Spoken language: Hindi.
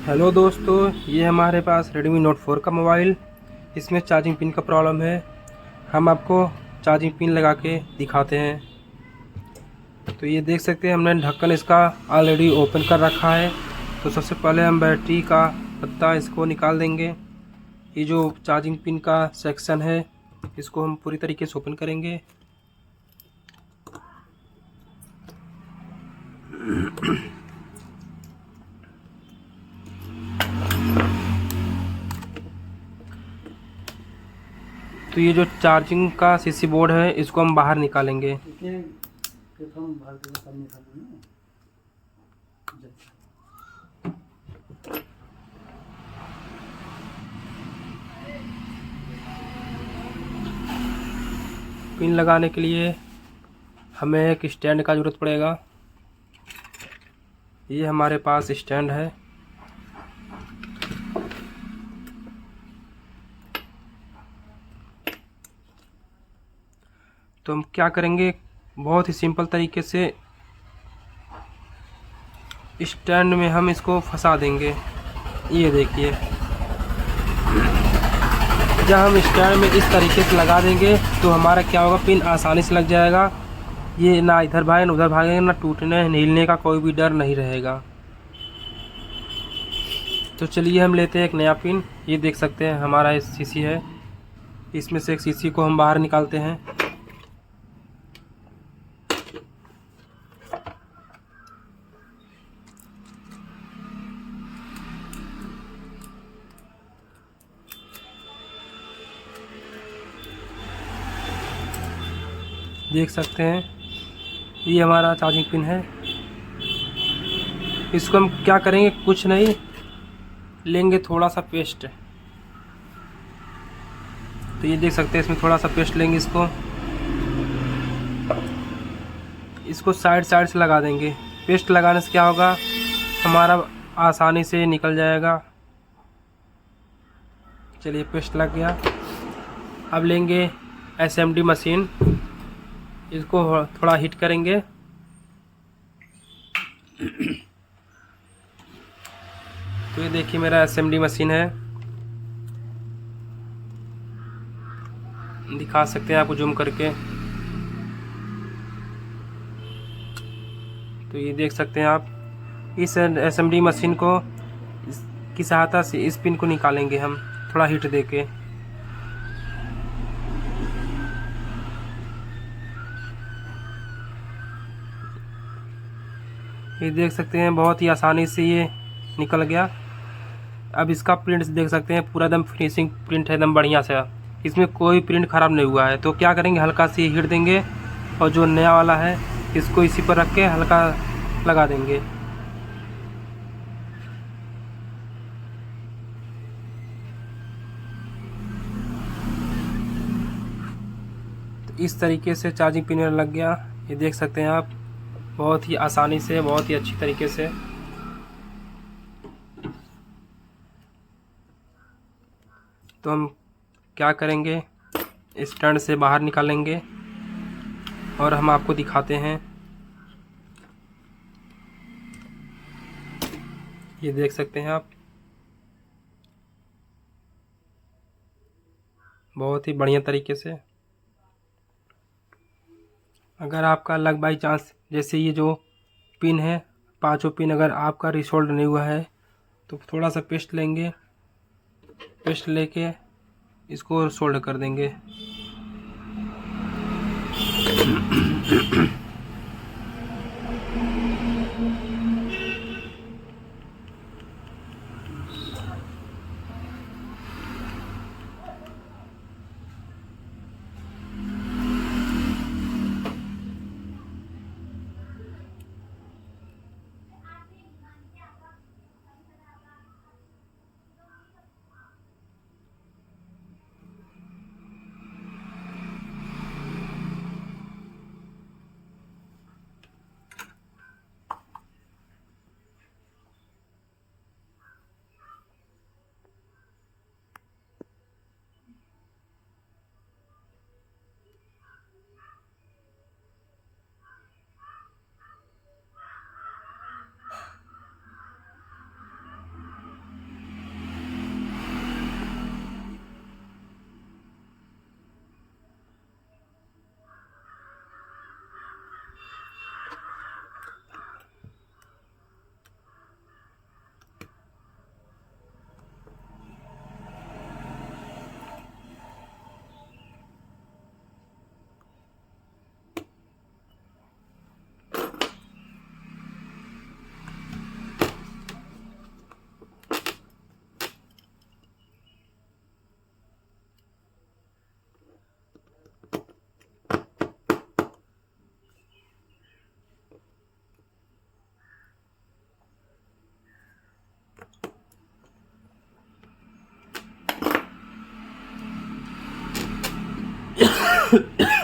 हेलो दोस्तों, ये हमारे पास Redmi Note 4 का मोबाइल। इसमें चार्जिंग पिन का प्रॉब्लम है। हम आपको चार्जिंग पिन लगा के दिखाते हैं। तो ये देख सकते हैं, हमने ढक्कन इसका ऑलरेडी ओपन कर रखा है। तो सबसे पहले हम बैटरी का पत्ता इसको निकाल देंगे। ये जो चार्जिंग पिन का सेक्शन है, इसको हम पूरी तरीके से ओपन करेंगे। तो ये जो चार्जिंग का सीसी बोर्ड है, इसको हम बाहर निकालेंगे। पिन लगाने के लिए हमें एक स्टैंड का ज़रूरत पड़ेगा। ये हमारे पास स्टैंड है। तो हम क्या करेंगे, बहुत ही सिंपल तरीके से स्टैंड में हम इसको फंसा देंगे। ये देखिए, जब हम स्टैंड में इस तरीके से लगा देंगे तो हमारा क्या होगा, पिन आसानी से लग जाएगा। ये ना इधर भागे ना उधर भागेगा, ना टूटने हिलने का कोई भी डर नहीं रहेगा। तो चलिए हम लेते हैं एक नया पिन। ये देख सकते हैं, हमारा एक सीसी है। इसमें से एक सीसी को हम बाहर निकालते हैं। देख सकते हैं, ये हमारा चार्जिंग पिन है। इसको हम क्या करेंगे, कुछ नहीं, लेंगे थोड़ा सा पेस्ट। तो ये देख सकते हैं, इसमें थोड़ा सा पेस्ट लेंगे। इसको साइड साइड से लगा देंगे। पेस्ट लगाने से क्या होगा, हमारा आसानी से निकल जाएगा। चलिए, पेस्ट लग गया। अब लेंगे एसएमडी मशीन, इसको थोड़ा हीट करेंगे। तो ये देखिए, मेरा एसएमडी मशीन है। दिखा सकते हैं आपको जूम करके। तो ये देख सकते हैं आप, इस एसएमडी मशीन को की सहायता से इस पिन को निकालेंगे हम, थोड़ा हीट देके। ये देख सकते हैं, बहुत ही आसानी से ये निकल गया। अब इसका प्रिंट देख सकते हैं, पूरा एकदम फिनिशिंग प्रिंट है, एकदम बढ़िया से। इसमें कोई प्रिंट ख़राब नहीं हुआ है। तो क्या करेंगे, हल्का सी हीट देंगे और जो नया वाला है इसको इसी पर रख के हल्का लगा देंगे। तो इस तरीके से चार्जिंग पिन लग गया। ये देख सकते हैं आप, बहुत ही आसानी से, बहुत ही अच्छी तरीके से। तो हम क्या करेंगे, स्टैंड से बाहर निकालेंगे और हम आपको दिखाते हैं। ये देख सकते हैं आप, बहुत ही बढ़िया तरीके से। अगर आपका लग बाई चांस, जैसे ये जो पिन है, पांचों पिन अगर आपका रिसोल्ड नहीं हुआ है, तो थोड़ा सा पेस्ट लेंगे। पेस्ट लेके इसको सोल्ड कर देंगे। है।